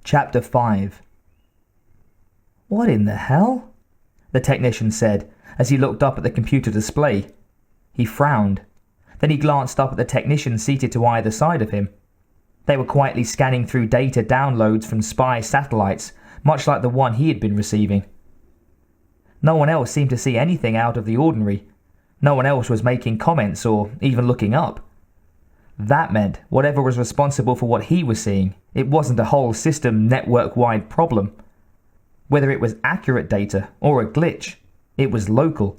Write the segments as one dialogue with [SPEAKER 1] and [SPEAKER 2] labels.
[SPEAKER 1] Chapter 5. "What in the hell?" the technician said as he looked up at the computer display. He frowned. Then he glanced up at the technician seated to either side of him. They were quietly scanning through data downloads from spy satellites, much like the one he had been receiving. No one else seemed to see anything out of the ordinary. No one else was making comments or even looking up. That meant whatever was responsible for what he was seeing, it wasn't a whole system network-wide problem. Whether it was accurate data or a glitch, it was local.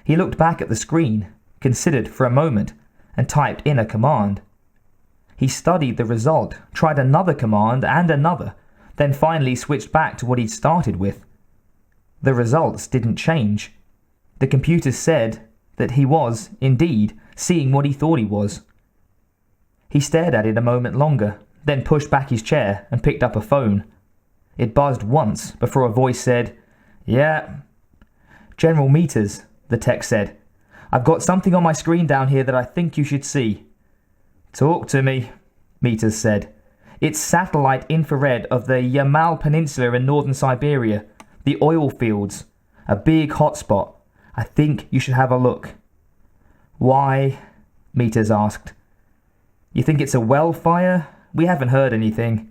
[SPEAKER 1] He looked back at the screen, considered for a moment, and typed in a command. He studied the result, tried another command and another, then finally switched back to what he'd started with. The results didn't change. The computer said that he was, indeed, seeing what he thought he was. He stared at it a moment longer, then pushed back his chair and picked up a phone. It buzzed once before a voice said, "Yeah." "General Meters," the tech said. "I've got something on my screen down here that I think you should see." "Talk to me," Meters said. "It's satellite infrared of the Yamal Peninsula in northern Siberia, the oil fields, a big hotspot. I think you should have a look." "Why?" Meters asked. "You think it's a well fire? We haven't heard anything."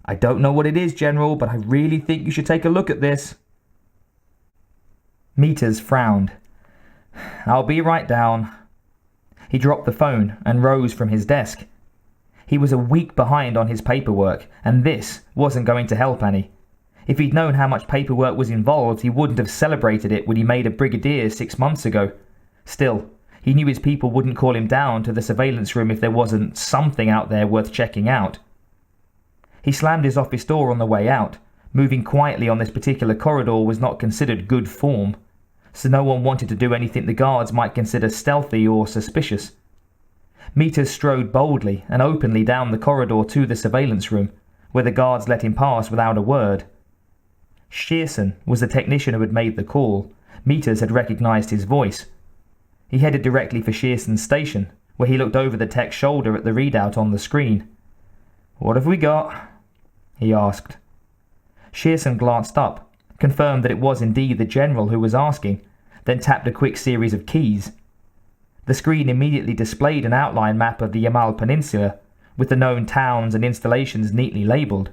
[SPEAKER 1] "I don't know what it is, General, but I really think you should take a look at this." Meters frowned. "I'll be right down." He dropped the phone and rose from his desk. He was a week behind on his paperwork, and this wasn't going to help any. If he'd known how much paperwork was involved, he wouldn't have celebrated it when he made a brigadier 6 months ago. Still, he knew his people wouldn't call him down to the surveillance room if there wasn't something out there worth checking out. He slammed his office door on the way out. Moving quietly on this particular corridor was not considered good form, so no one wanted to do anything the guards might consider stealthy or suspicious. Meters strode boldly and openly down the corridor to the surveillance room, where the guards let him pass without a word. Shearson was the technician who had made the call. Meters had recognized his voice. He headed directly for Shearson's station, where he looked over the tech's shoulder at the readout on the screen. "What have we got?" he asked. Shearson glanced up, confirmed that it was indeed the general who was asking, then tapped a quick series of keys. The screen immediately displayed an outline map of the Yamal Peninsula, with the known towns and installations neatly labelled.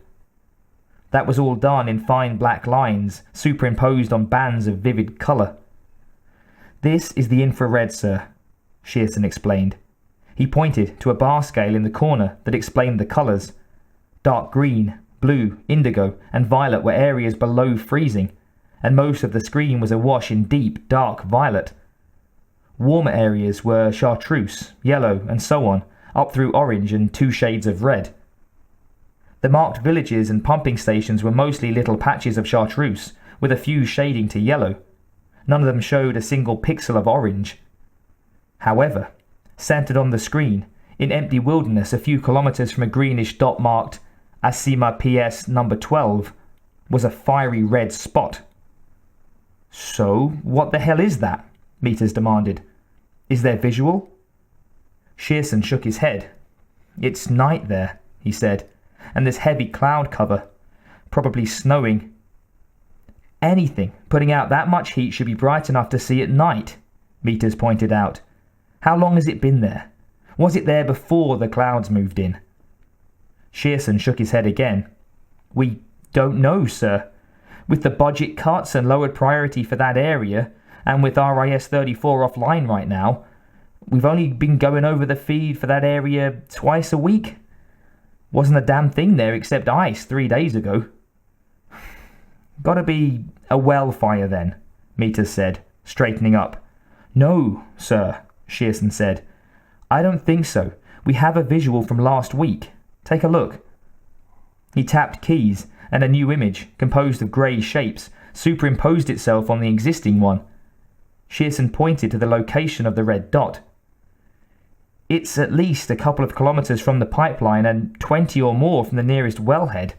[SPEAKER 1] That was all done in fine black lines, superimposed on bands of vivid colour. "This is the infrared, sir," Shearson explained. He pointed to a bar scale in the corner that explained the colours. Dark green, blue, indigo, and violet were areas below freezing, and most of the screen was awash in deep, dark violet. Warmer areas were chartreuse, yellow, and so on, up through orange and 2 shades of red. The marked villages and pumping stations were mostly little patches of chartreuse, with a few shading to yellow. None of them showed a single pixel of orange. However, centered on the screen, in empty wilderness a few kilometers from a greenish dot marked Asima PS number 12, was a fiery red spot. "So, what the hell is that?" Meters demanded. "Is there visual?" Shearson shook his head. "It's night there," he said, "and there's heavy cloud cover. Probably snowing. Anything putting out that much heat should be bright enough to see at night," Meters pointed out. "How long has it been there? Was it there before the clouds moved in?" Shearson shook his head again. "We don't know, sir. With the budget cuts and lowered priority for that area, and with RIS-34 offline right now, we've only been going over the feed for that area twice a week. Wasn't a damn thing there except ice 3 days ago." "Gotta be a well fire then," Meters said, straightening up. "No, sir," Shearson said. "I don't think so. We have a visual from last week. Take a look." He tapped keys, and a new image, composed of grey shapes, superimposed itself on the existing one. Shearson pointed to the location of the red dot. "It's at least a couple of kilometers from the pipeline and 20 or more from the nearest wellhead.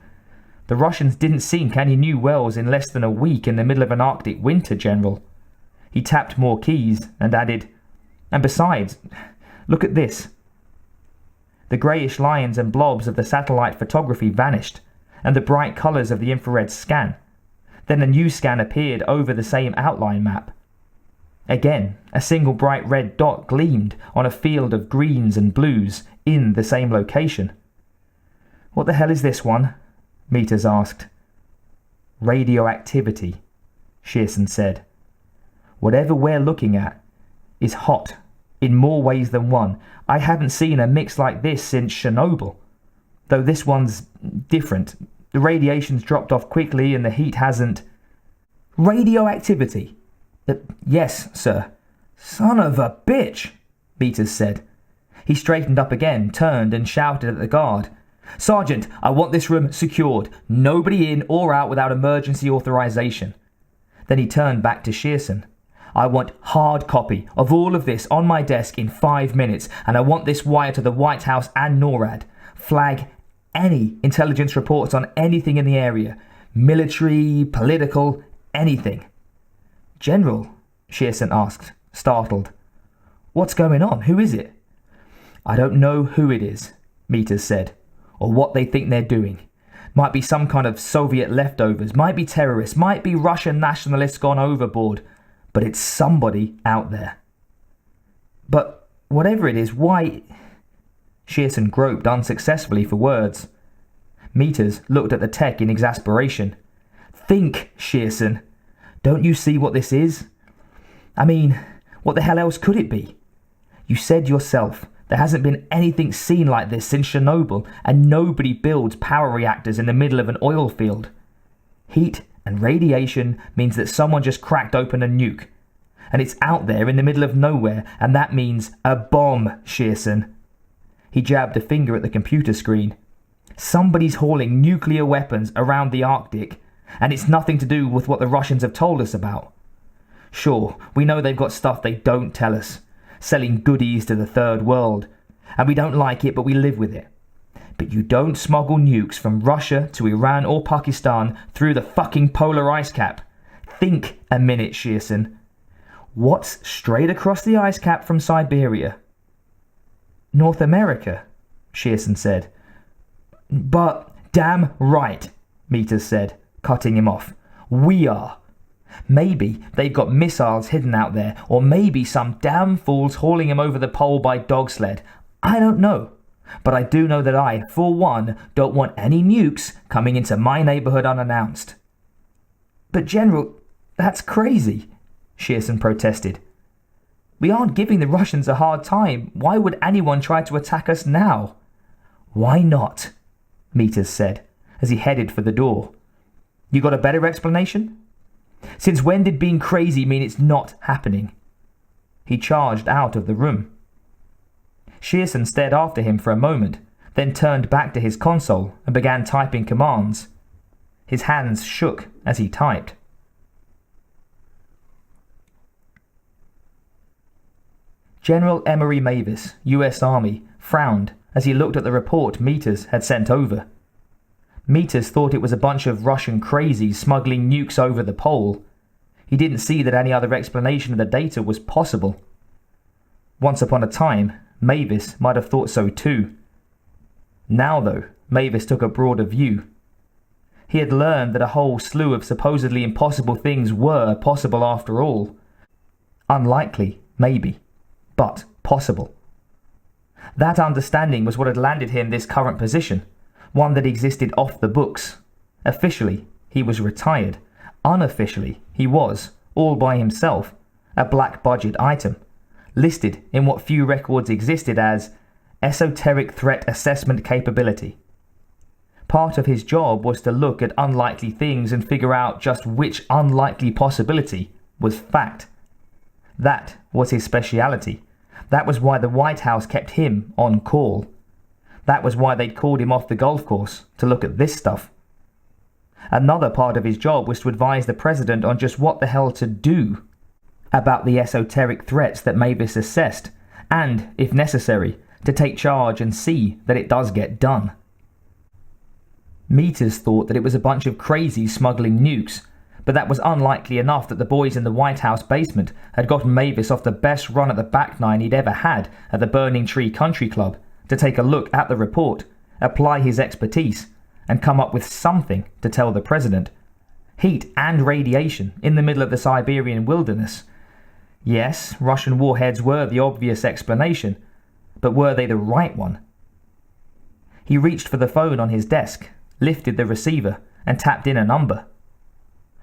[SPEAKER 1] The Russians didn't sink any new wells in less than a week in the middle of an Arctic winter, General." He tapped more keys and added, "And besides, look at this." The greyish lines and blobs of the satellite photography vanished, and the bright colours of the infrared scan. Then a new scan appeared over the same outline map. Again, a single bright red dot gleamed on a field of greens and blues in the same location. "What the hell is this one?" Meters asked. "Radioactivity," Shearson said. "Whatever we're looking at is hot in more ways than one. I haven't seen a mix like this since Chernobyl. Though this one's different. The radiation's dropped off quickly and the heat hasn't." "Radioactivity?" "Yes, sir." "Son of a bitch," Meters said. He straightened up again, turned and shouted at the guard. "Sergeant, I want this room secured. Nobody in or out without emergency authorization." Then he turned back to Shearson. "I want hard copy of all of this on my desk in 5 minutes, and I want this wired to the White House and NORAD. Flag any intelligence reports on anything in the area. Military, political, anything." "General," Shearson asked, startled. "What's going on? Who is it?" "I don't know who it is," Meters said, "or what they think they're doing. Might be some kind of Soviet leftovers, might be terrorists, might be Russian nationalists gone overboard, but it's somebody out there." "But whatever it is, why—" Shearson groped unsuccessfully for words. Meters looked at the tech in exasperation. "Think, Shearson. Don't you see what this is? I mean, what the hell else could it be? You said yourself there hasn't been anything seen like this since Chernobyl, and nobody builds power reactors in the middle of an oil field. Heat and radiation means that someone just cracked open a nuke, and it's out there in the middle of nowhere, and that means a bomb, Shearson." He jabbed a finger at the computer screen. "Somebody's hauling nuclear weapons around the Arctic, and it's nothing to do with what the Russians have told us about. Sure, we know they've got stuff they don't tell us, selling goodies to the third world, and we don't like it, but we live with it. But you don't smuggle nukes from Russia to Iran or Pakistan through the fucking polar ice cap. Think a minute, Shearson. What's straight across the ice cap from Siberia?" "North America," Shearson said. "But damn right," Meters said, cutting him off. "We are. Maybe they've got missiles hidden out there, or maybe some damn fool's hauling them over the pole by dog sled. I don't know. But I do know that I, for one, don't want any nukes coming into my neighborhood unannounced." "But General, that's crazy," Shearson protested. "We aren't giving the Russians a hard time. Why would anyone try to attack us now?" "Why not?" Meters said, as he headed for the door. "You got a better explanation? Since when did being crazy mean it's not happening?" He charged out of the room. Shearson stared after him for a moment, then turned back to his console and began typing commands. His hands shook as he typed. General Emory Mavis, U.S. Army, frowned as he looked at the report Meters had sent over. Meters thought it was a bunch of Russian crazies smuggling nukes over the pole. He didn't see that any other explanation of the data was possible. Once upon a time, Mavis might have thought so too. Now, though, Mavis took a broader view. He had learned that a whole slew of supposedly impossible things were possible after all. Unlikely, maybe, but possible. That understanding was what had landed him this current position, one that existed off the books. Officially, he was retired. Unofficially, he was, all by himself, a black budget item, listed in what few records existed as Esoteric Threat Assessment Capability. Part of his job was to look at unlikely things and figure out just which unlikely possibility was fact. That was his speciality. That was why the White House kept him on call. That was why they'd called him off the golf course to look at this stuff. Another part of his job was to advise the president on just what the hell to do about the esoteric threats that Mavis assessed, and, if necessary, to take charge and see that it does get done. Meters thought that it was a bunch of crazies smuggling nukes, but that was unlikely enough that the boys in the White House basement had gotten Mavis off the best run at the back nine he'd ever had at the Burning Tree Country Club to take a look at the report, apply his expertise, and come up with something to tell the president. Heat and radiation in the middle of the Siberian wilderness. Yes, Russian warheads were the obvious explanation, but were they the right one? He reached for the phone on his desk, lifted the receiver, and tapped in a number.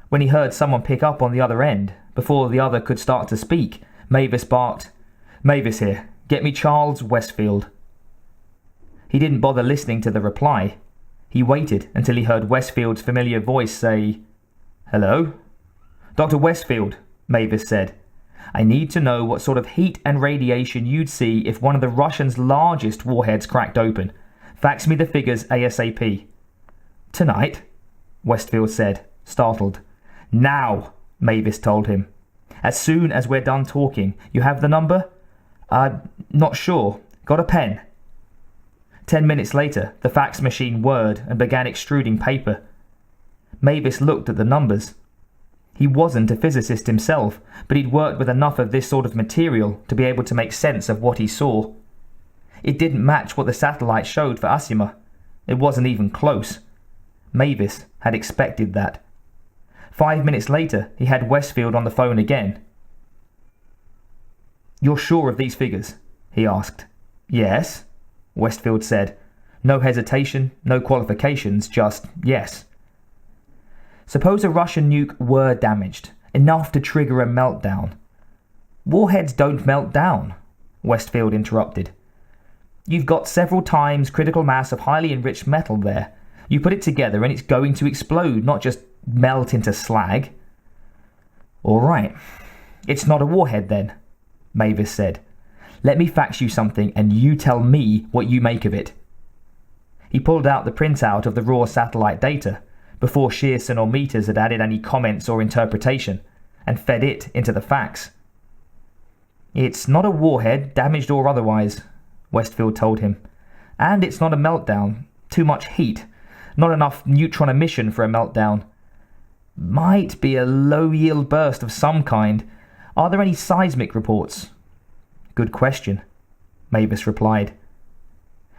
[SPEAKER 1] When he heard someone pick up on the other end, before the other could start to speak, Mavis barked, "Mavis here, get me Charles Westfield." He didn't bother listening to the reply. He waited until he heard Westfield's familiar voice say, "Hello?" "Dr. Westfield," Mavis said, "I need to know what sort of heat and radiation you'd see if one of the Russians' largest warheads cracked open. Fax me the figures ASAP." "Tonight?" Westfield said, startled. "Now," Mavis told him. "As soon as we're done talking. You have the number?" Not sure. Got a pen?" 10 minutes later, the fax machine whirred and began extruding paper. Mavis looked at the numbers. He wasn't a physicist himself, but he'd worked with enough of this sort of material to be able to make sense of what he saw. It didn't match what the satellite showed for Asima. It wasn't even close. Mavis had expected that. 5 minutes later, he had Westfield on the phone again. "You're sure of these figures?" he asked. "Yes," Westfield said. No hesitation, no qualifications, just yes. "Suppose a Russian nuke were damaged, enough to trigger a meltdown." "Warheads don't melt down," Westfield interrupted. "You've got several times critical mass of highly enriched metal there. You put it together and it's going to explode, not just melt into slag." "All right. It's not a warhead then," Mavis said. "Let me fax you something and you tell me what you make of it." He pulled out the printout of the raw satellite data, before Shearson or Meters had added any comments or interpretation, and fed it into the fax. "It's not a warhead, damaged or otherwise," Westfield told him. "And it's not a meltdown. Too much heat. Not enough neutron emission for a meltdown. Might be a low-yield burst of some kind. Are there any seismic reports?" "Good question," Mavis replied.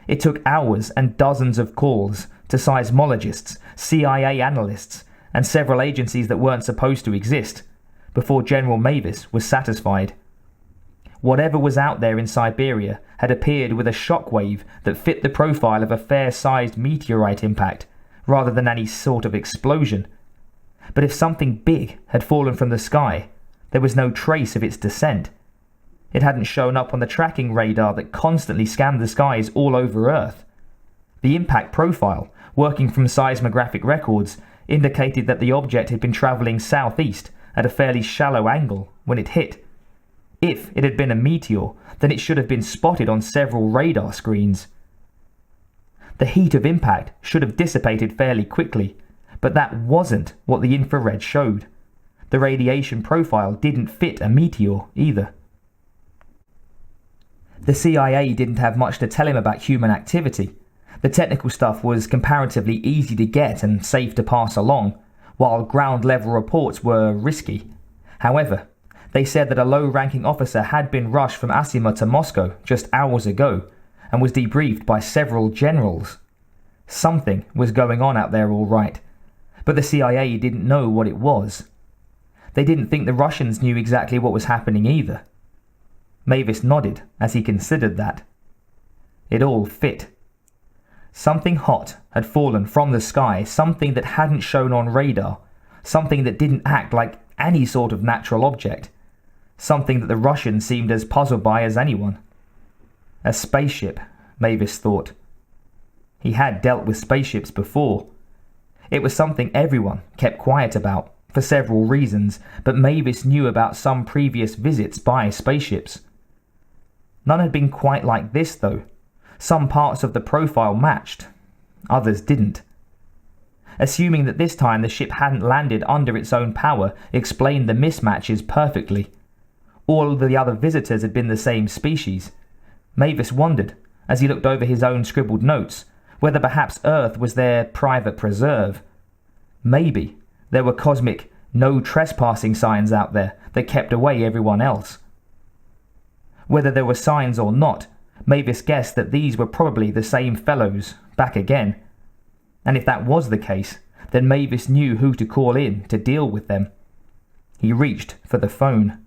[SPEAKER 1] It took hours and dozens of calls to seismologists, CIA analysts, and several agencies that weren't supposed to exist, before General Mavis was satisfied. Whatever was out there in Siberia had appeared with a shockwave that fit the profile of a fair-sized meteorite impact, rather than any sort of explosion. But if something big had fallen from the sky, there was no trace of its descent. It hadn't shown up on the tracking radar that constantly scanned the skies all over Earth. The impact profile, working from seismographic records, indicated that the object had been travelling southeast at a fairly shallow angle when it hit. If it had been a meteor, then it should have been spotted on several radar screens. The heat of impact should have dissipated fairly quickly, but that wasn't what the infrared showed. The radiation profile didn't fit a meteor either. The CIA didn't have much to tell him about human activity. The technical stuff was comparatively easy to get and safe to pass along, while ground-level reports were risky. However, they said that a low-ranking officer had been rushed from Asima to Moscow just hours ago, and was debriefed by several generals. Something was going on out there all right, but the CIA didn't know what it was. They didn't think the Russians knew exactly what was happening either. Mavis nodded as he considered that. It all fit. Something hot had fallen from the sky, something that hadn't shown on radar, something that didn't act like any sort of natural object, something that the Russians seemed as puzzled by as anyone. A spaceship, Mavis thought. He had dealt with spaceships before. It was something everyone kept quiet about, for several reasons, but Mavis knew about some previous visits by spaceships. None had been quite like this, though. Some parts of the profile matched, others didn't. Assuming that this time the ship hadn't landed under its own power explained the mismatches perfectly. All of the other visitors had been the same species. Mavis wondered, as he looked over his own scribbled notes, whether perhaps Earth was their private preserve. Maybe there were cosmic no trespassing signs out there that kept away everyone else. Whether there were signs or not, Mavis guessed that these were probably the same fellows, back again. And if that was the case, then Mavis knew who to call in to deal with them. He reached for the phone.